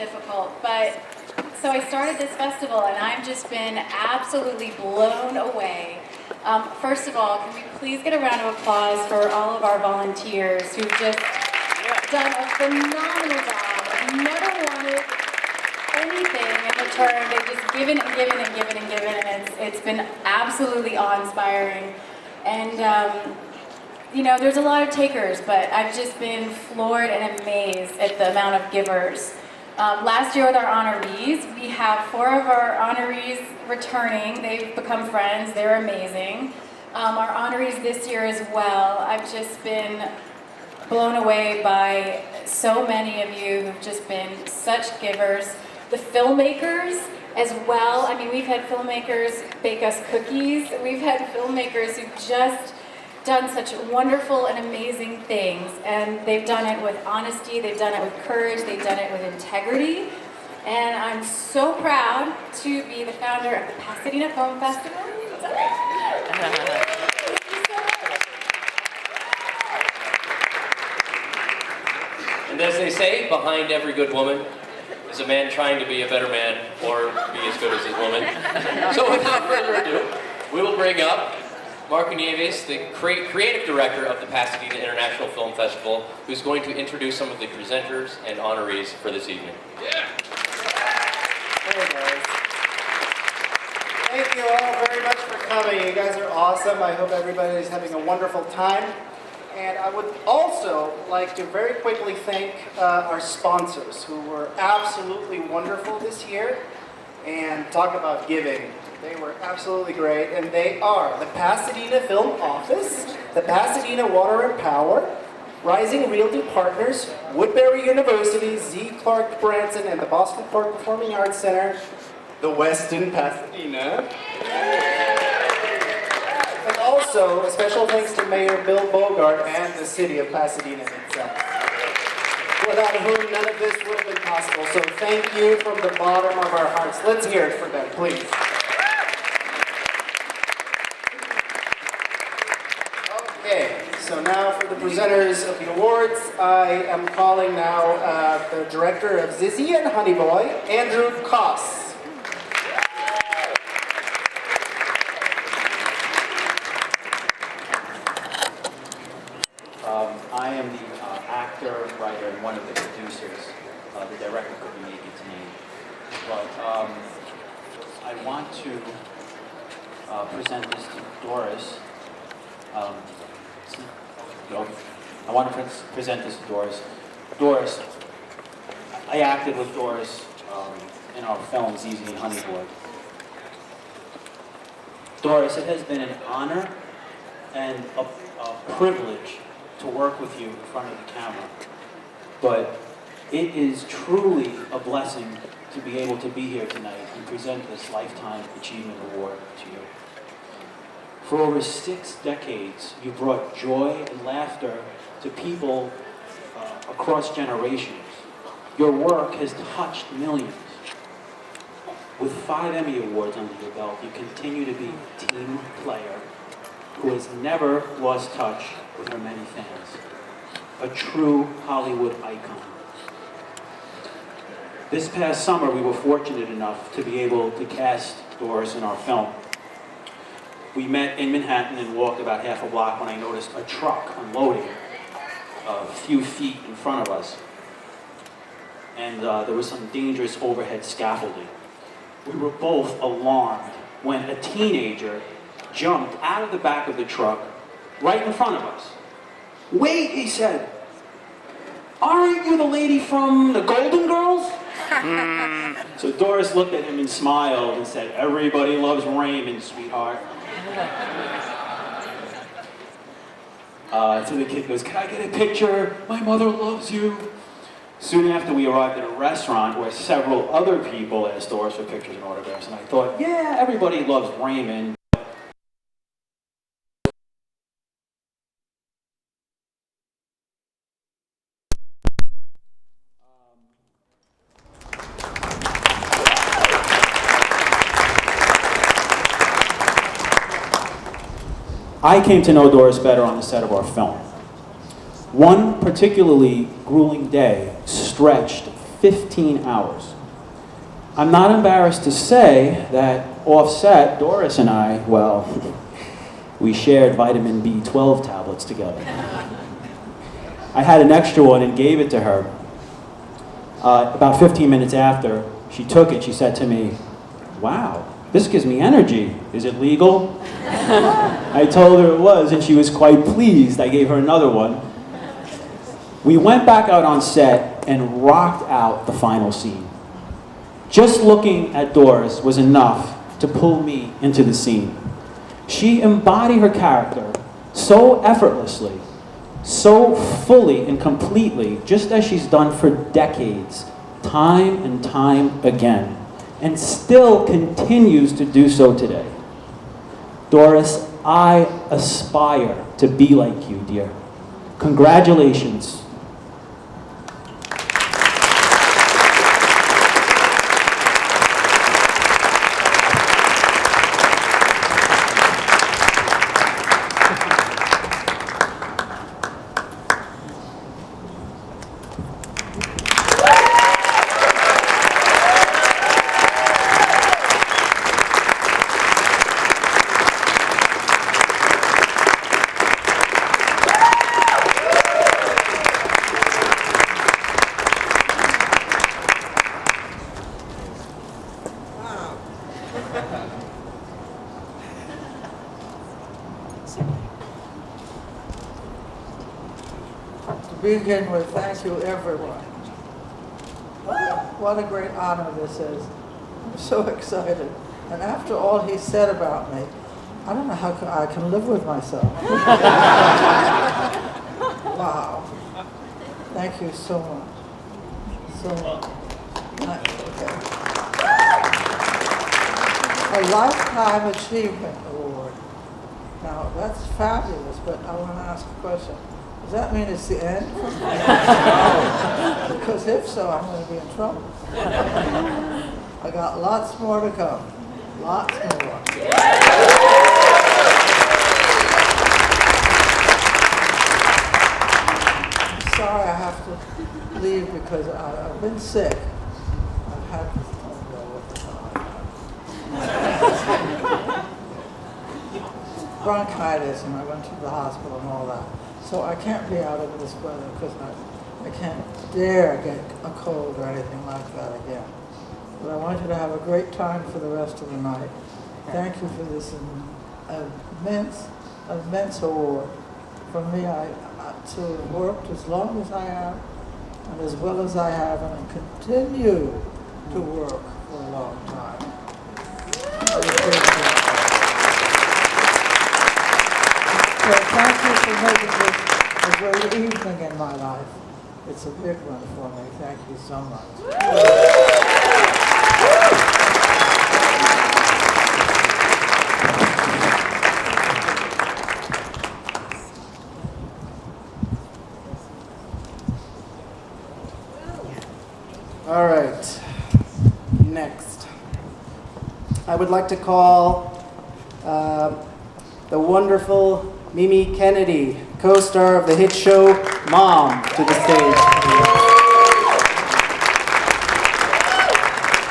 difficult, but so I started this festival and I've just been absolutely blown away. First of all, can we please get a round of applause for all of our volunteers who've just done a phenomenal job. I've never wanted anything in return. They've just given and given and given and given, and it's been absolutely awe-inspiring. And you know, there's a lot of takers, but I've just been floored and amazed at the amount of givers. Last year with our honorees, we have 4 of our honorees returning. They've become friends. They're amazing. Our honorees this year as well. I've just been blown away by so many of you who've just been such givers. The filmmakers as well. I mean, we've had filmmakers bake us cookies. We've had filmmakers who've just done such wonderful and amazing things, and they've done it with honesty, they've done it with courage, they've done it with integrity, and I'm so proud to be the founder of the Pasadena Film Festival. And as they say, behind every good woman is a man trying to be a better man or be as good as his woman. So without further ado, we will bring up Marco Nieves, the creative director of the Pasadena International Film Festival, who's going to introduce some of the presenters and honorees for this evening. Yeah. Hey guys. Thank you all very much for coming. You guys are awesome. I hope everybody's having a wonderful time. And I would also like to very quickly thank our sponsors who were absolutely wonderful this year. And talk about giving. They were absolutely great, and they are the Pasadena Film Office, the Pasadena Water and Power, Rising Realty Partners, Woodbury University, Z. Clark Branson, and the Boston Park Performing Arts Center, the Westin Pasadena. And also, a special thanks to Mayor Bill Bogart and the city of Pasadena itself, without whom none of this would have been possible. So thank you from the bottom of our hearts. Let's hear it for them, please. Okay, so now for the presenters of the awards, I am calling now the director of Zizzy and Honey Boy, Andrew Koss. I am the actor, writer, and one of the producers. The director couldn't make its name. But I want to present this to Doris. I want to present this to Doris. Doris, I acted with Doris in our film, Zizzy and Honey Boy. Doris, it has been an honor and a privilege to work with you in front of the camera, but it is truly a blessing to be able to be here tonight and present this Lifetime Achievement Award to you. For over 6 decades, you brought joy and laughter to people across generations. Your work has touched millions. With 5 Emmy Awards under your belt, you continue to be a team player who has never lost touch with her many fans. A true Hollywood icon. This past summer, we were fortunate enough to be able to cast Doris in our film. We met in Manhattan and walked about half a block when I noticed a truck unloading a few feet in front of us. And there was some dangerous overhead scaffolding. We were both alarmed when a teenager jumped out of the back of the truck right in front of us. "Wait," he said. "Aren't you the lady from the Golden Girls?" So Doris looked at him and smiled and said, "Everybody loves Raymond, sweetheart." So the kid goes, "Can I get a picture? My mother loves you." Soon after, we arrived at a restaurant where several other people asked Doris for pictures and autographs, and I thought, yeah, everybody loves Raymond. I came to know Doris better on the set of our film. One particularly grueling day stretched 15 hours. I'm not embarrassed to say that offset, Doris and I, well, we shared vitamin B12 tablets together. I had an extra one and gave it to her. About 15 minutes after she took it, she said to me, "Wow, this gives me energy. Is it legal?" I told her it was, and she was quite pleased. I gave her another one. We went back out on set and rocked out the final scene. Just looking at Doris was enough to pull me into the scene. She embodied her character so effortlessly, so fully and completely, just as she's done for decades, time and time again, and still continues to do so today. Doris, I aspire to be like you, dear. Congratulations. To begin with, thank you, everyone. What a great honor this is. I'm so excited. And after all he said about me, I don't know how I can live with myself. Wow. Thank you so much. So much. Okay. A Lifetime Achievement Award. Now, that's fabulous, but I want to ask a question. Does that mean it's the end? Because if so, I'm going to be in trouble. I got lots more to come. Lots more. I'm sorry I have to leave because I've been sick. I've had bronchitis, and I went to the hospital and all that. So I can't be out of this weather because I can't dare get a cold or anything like that again. But I want you to have a great time for the rest of the night. Thank you for this immense award. For me, I to have worked as long as I have and as well as I have, and I continue to work for a long time. So thank you for making this a great evening in my life. It's a big one for me. Thank you so much. All right, next. I would like to call the wonderful Mimi Kennedy, co-star of the hit show Mom, to the stage.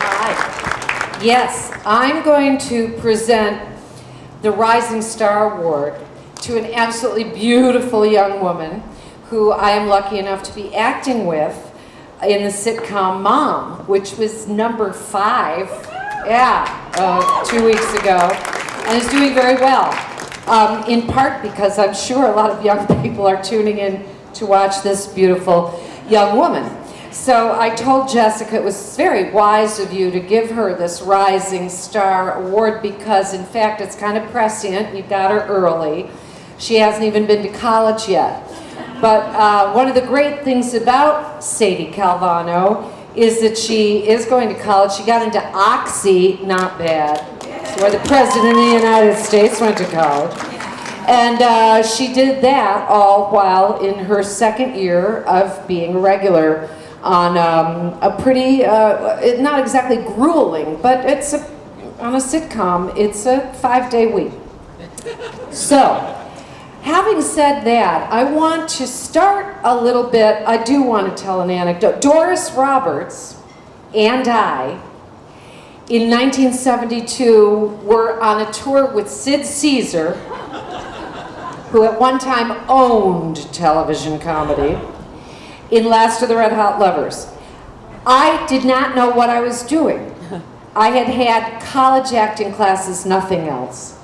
Hi. Yes, I'm going to present the Rising Star Award to an absolutely beautiful young woman who I am lucky enough to be acting with in the sitcom Mom, which was number 5, 2 weeks ago, and is doing very well. In part because I'm sure a lot of young people are tuning in to watch this beautiful young woman. So I told Jessica it was very wise of you to give her this Rising Star Award because, in fact, it's kind of prescient. You got her early. She hasn't even been to college yet. But one of the great things about Sadie Calvano is that she is going to college. She got into Oxy, not bad. It's where the President of the United States went to college. And she did that all while in her second year of being a regular on a pretty, not exactly grueling, but it's on a sitcom. It's a 5-day week. So, Having said that, I want to start a little bit, I do want to tell an anecdote. Doris Roberts and I, in 1972, were on a tour with Sid Caesar, who at one time owned television comedy, in Last of the Red Hot Lovers. I did not know what I was doing. I had had college acting classes, nothing else.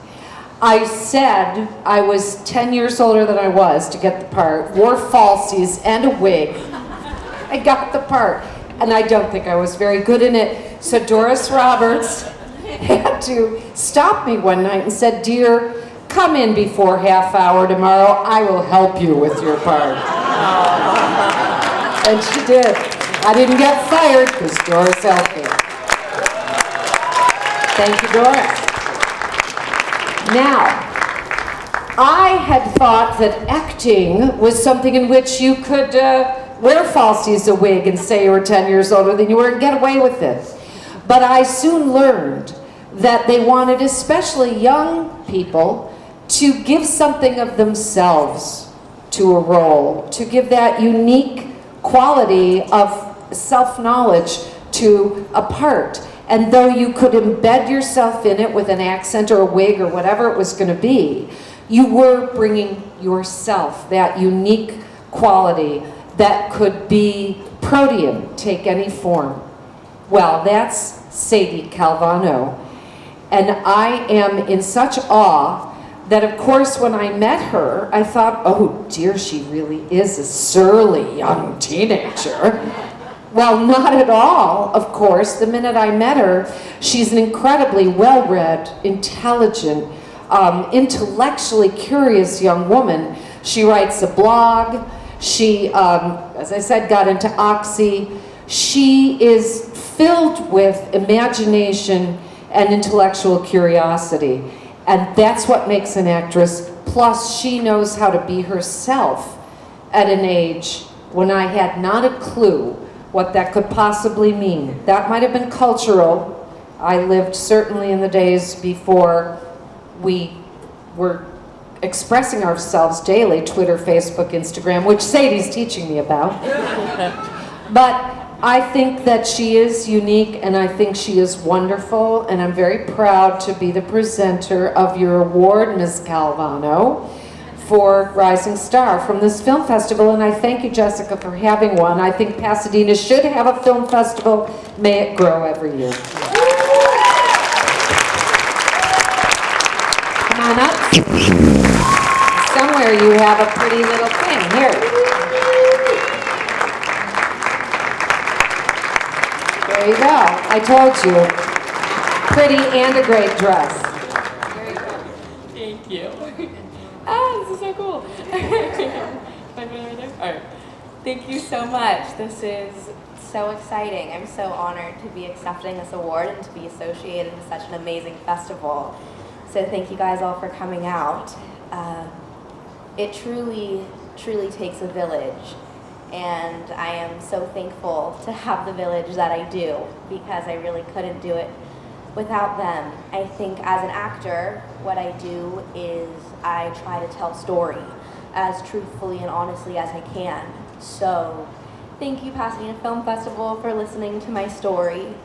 I said I was 10 years older than I was to get the part, wore falsies and a wig. I got the part, and I don't think I was very good in it. So Doris Roberts had to stop me one night and said, "Dear, come in before half hour tomorrow. I will help you with your part." And she did. I didn't get fired because Doris helped me. Thank you, Doris. Now, I had thought that acting was something in which you could wear falsies, a wig, and say you were 10 years older than you were and get away with it. But I soon learned that they wanted, especially young people, to give something of themselves to a role, to give that unique quality of self-knowledge to a part. And though you could embed yourself in it with an accent or a wig or whatever it was going to be, you were bringing yourself, that unique quality that could be protean, take any form. Well, that's Sadie Calvano. And I am in such awe that, of course, when I met her, I thought, oh dear, she really is a surly young teenager. Well, not at all, of course. The minute I met her, she's an incredibly well-read, intelligent, intellectually curious young woman. She writes a blog. She, as I said, got into Oxy. She is filled with imagination and intellectual curiosity. And that's what makes an actress. Plus, she knows how to be herself at an age when I had not a clue what that could possibly mean. That might have been cultural. I lived certainly in the days before we were expressing ourselves daily, Twitter, Facebook, Instagram, which Sadie's teaching me about. But I think that she is unique, and I think she is wonderful, and I'm very proud to be the presenter of your award, Ms. Calvano, for Rising Star from this film festival. And I thank you, Jessica, for having one. I think Pasadena should have a film festival. May it grow every year. Come on up. Somewhere you have a pretty little thing. Here. There you go. I told you. Pretty and a great dress. Thank you. Ah, this is so cool. All right. Thank you so much. This is so exciting. I'm so honored to be accepting this award and to be associated with such an amazing festival. So thank you guys all for coming out. It truly, truly takes a village. And I am so thankful to have the village that I do, because I really couldn't do it without them. I think as an actor, what I do is I try to tell story as truthfully and honestly as I can. So thank you, Pasadena Film Festival, for listening to my story.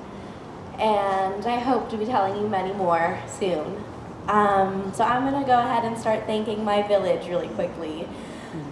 And I hope to be telling you many more soon. So I'm gonna go ahead and start thanking my village really quickly.